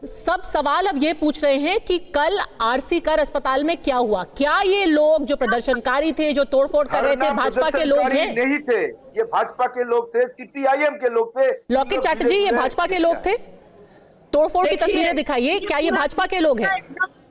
सब सवाल अब ये पूछ रहे हैं कि कल आरसी कर अस्पताल में क्या हुआ। क्या ये लोग जो प्रदर्शनकारी थे, जो तोड़फोड़ कर रहे थे, भाजपा के लोग हैं? नहीं थे, ये भाजपा के लोग थे, सीपीआईएम के लोग थे। लॉकेट चैटर्जी, ये भाजपा के लोग थे? तोड़फोड़ की तस्वीरें दिखाइए, क्या ये भाजपा के लोग हैं?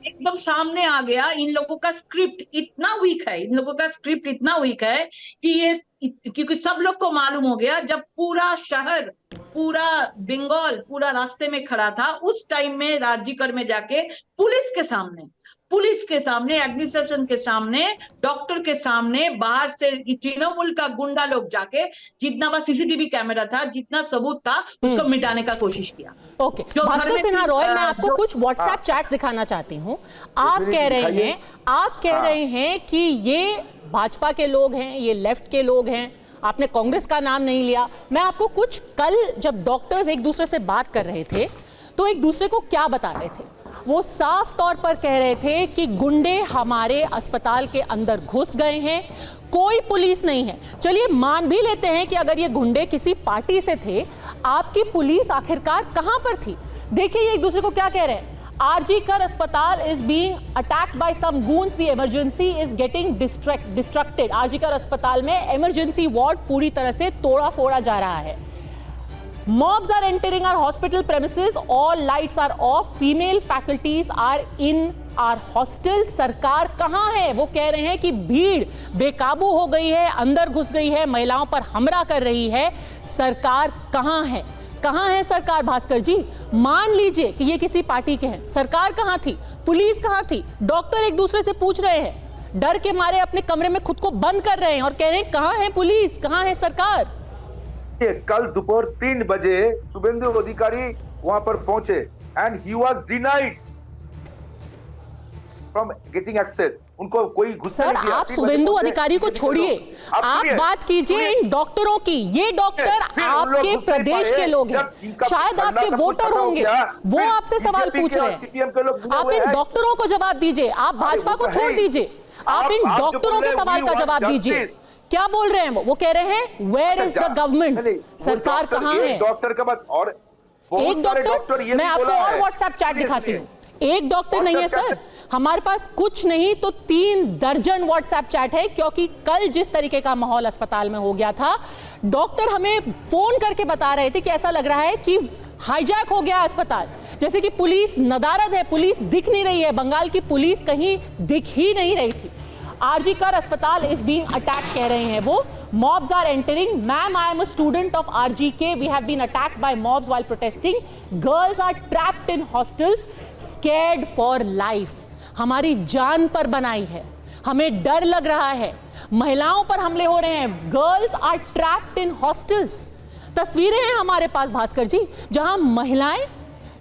एकदम सामने आ गया। इन लोगों का स्क्रिप्ट इतना वीक है, इन लोगों का स्क्रिप्ट इतना वीक है कि ये, क्योंकि सब लोग को मालूम हो गया, जब पूरा शहर, पूरा बंगाल पूरा रास्ते में खड़ा था, उस टाइम में राज्यकर में जाके पुलिस के सामने, एडमिनिस्ट्रेशन के सामने, डॉक्टर के सामने, बाहर से तृणमूल का गुंडा लोग जाके जितना बस सीसीटीवी कैमरा था, जितना सबूत था, उसको मिटाने का कोशिश किया। ओके, भास्कर सिन्हा रॉय, मैं आपको कुछ व्हाट्सएप चैट्स दिखाना चाहती हूँ। आप कह रहे हैं कि ये भाजपा के लोग हैं, ये लेफ्ट के लोग हैं, आपने कांग्रेस का नाम नहीं लिया। मैं आपको कुछ, कल जब डॉक्टर्स एक दूसरे से बात कर रहे थे तो एक दूसरे को क्या बता रहे थे? वो साफ तौर पर कह रहे थे कि गुंडे हमारे अस्पताल के अंदर घुस गए हैं, कोई पुलिस नहीं है। चलिए मान भी लेते हैं कि अगर ये गुंडे किसी पार्टी से थे, आपकी पुलिस आखिरकार कहां पर थी? देखिए ये एक दूसरे को क्या कह रहे हैं। आरजी कर अस्पताल is being attacked by some goons, the emergency is getting distracted। RG Kar अस्पताल में इमरजेंसी वार्ड पूरी तरह से तोड़ा फोड़ा जा रहा है। Mobs are entering our hospital premises, all lights are off, female faculties are in our hostel। सरकार कहां है? वो कह रहे हैं कि भीड़ बेकाबू हो गई है, अंदर घुस गई है, महिलाओं पर हमला कर रही है। सरकार कहां है? कहां है सरकार? भास्कर जी, मान लीजिए कि ये किसी पार्टी के हैं, सरकार कहां थी? पुलिस कहां थी? डॉक्टर एक दूसरे से पूछ रहे हैं, डर के मारे अपने कमरे में खुद को बंद कर रहे हैं और कह रहे हैं कहां है पुलिस, कहां है सरकार? कल दोपहर 3 बजे शुभेंदु अधिकारी वहां पर पहुंचे and he was denied from getting access. उनको कोई घुसने सर, नहीं दिया। आप शुभेंदु अधिकारी को छोड़िए, आप बात कीजिए इन डॉक्टरों की। ये डॉक्टर आपके प्रदेश के लोग हैं, शायद आपके वोटर होंगे, वो आपसे सवाल पूछ रहे हैं। आप इन डॉक्टरों को जवाब दीजिए, आप भाजपा को छोड़ दीजिए, आप इन डॉक्टरों के सवाल का जवाब दीजिए। क्या बोल रहे हैं वो कह रहे हैं वेयर इज द गवर्नमेंट, सरकार कहां है? डॉक्टर का बात, और एक डॉक्टर, मैं आपको और व्हाट्सएप चैट दिखाती हूँ। एक डॉक्टर नहीं है सर, हमारे पास कुछ नहीं तो 3 दर्जन व्हाट्सएप चैट है, क्योंकि कल जिस तरीके का माहौल अस्पताल में हो गया था, डॉक्टर हमें फोन करके बता रहे थे कि ऐसा लग रहा है कि हाईजैक हो गया अस्पताल, जैसे कि पुलिस नदारद है, पुलिस दिख नहीं रही है, बंगाल की पुलिस कहीं दिख ही नहीं रही थी। आरजी कर अस्पताल इज बीइंग अटैक कह रहे हैं वो। Mobs are entering. Ma'am, I am a student of RGK. We have been attacked by mobs while protesting. Girls are trapped in hostels, scared for life. हमारी जान पर बनाई है, हमें डर लग रहा है, महिलाओं पर हमले हो रहे हैं। Girls are trapped in hostels. तस्वीरें हैं हमारे पास भास्कर जी, जहां महिलाएं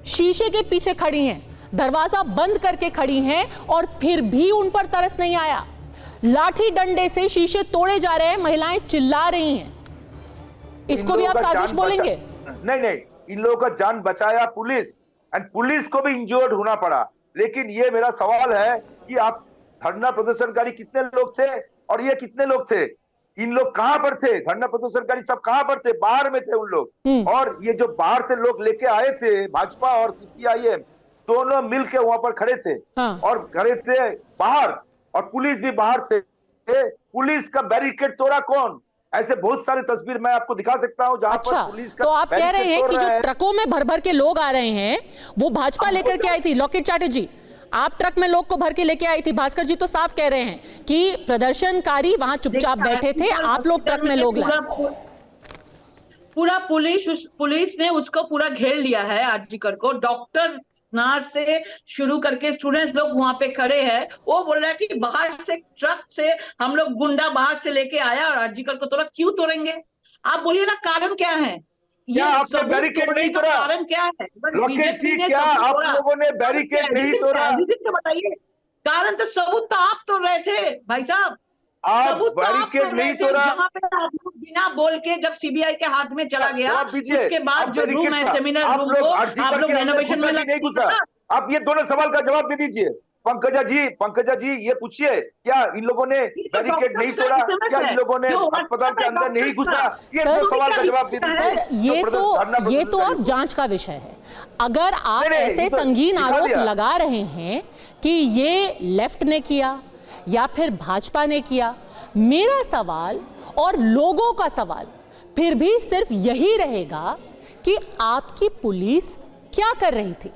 शीशे के पीछे खड़ी हैं, दरवाजा बंद करके खड़ी हैं, और फिर भी उन पर तरस नहीं आया। लाठी डंडे से शीशे तोड़े जा रहे हैं, महिलाएं चिल्ला रही हैं। इसको भी आप साजिश बोलेंगे? नहीं, इन लोगों का जान बचाया पुलिस, एंड पुलिस को भी इंजर्ड होना पड़ा। लेकिन ये मेरा सवाल है कि आप धरना प्रदर्शनकारी कितने लोग थे और ये कितने लोग थे? इन लोग कहां पर थे? धरना प्रदर्शनकारी सब कहां पर थे? बाहर में थे उन लोग। और ये जो बाहर से लोग लेके आए थे, भाजपा और सीपीआईएम दोनों मिलकर वहां पर खड़े थे। और खड़े थे बाहर, और पुलिस भी बाहर थे। पुलिस का बैरिकेड तोड़ा कौन? ऐसे बहुत सारे तस्वीर मैं आपको दिखा सकता हूं जहां पर पुलिस का। तो आप कह रहे हैं कि जो ट्रकों में भर भर के लोग आ रहे हैं वो भाजपा लेकर के आई थी? लॉकेट चैटर्जी, आप ट्रक में लोग को भर के लेके आई थी। भास्कर जी तो साफ कह रहे हैं कि प्रदर्शनकारी वहां चुपचाप बैठे थे, आप लोग ट्रक में लोग लाए। पूरा पुलिस ने उसको पूरा घेर लिया है आरजीकर को। डॉक्टर नर्स से शुरू करके स्टूडेंट्स लोग वहां पे खड़े हैं। वो बोल रहा है कि बाहर से ट्रक से हम लोग गुंडा बाहर से लेके आया और आरजीकर को तोड़ा। क्यों तोड़ेंगे? आप बोलिए ना, कारण क्या है? क्या आपने बैरिकेड नहीं तोड़ा? कारण क्या है? बीजेपी ने क्या आप लोगों ने बैरिकेड नहीं तोड़ा? बताइए कारण। तो सबूत तो आप तोड़ रहे थे भाई साहब, आप बैरिकेड नहीं तोड़ा। जहाँ पे आप लोग बिना बोल के जब सीबीआई के हाथ में चला गया, उसके बाद जो रूम है सेमिनार रूम को आप लोग रेनोवेशन में नहीं घुसा। आप ये दोनों सवाल का जवाब दे दीजिए। पंकजा जी ये पूछिए, क्या इन लोगों ने बैरिकेड नहीं तोड़ा? क्या इन लोगों ने अस्पताल के अंदर नहीं घुसा? ये सवाल का जवाब दीजिए। सर, ये तो अब जांच का विषय है। अगर आप ऐसे संगीन आरोप लगा रहे हैं कि ये लेफ्ट ने किया या फिर भाजपा ने किया, मेरा सवाल और लोगों का सवाल फिर भी सिर्फ यही रहेगा कि आपकी पुलिस क्या कर रही थी।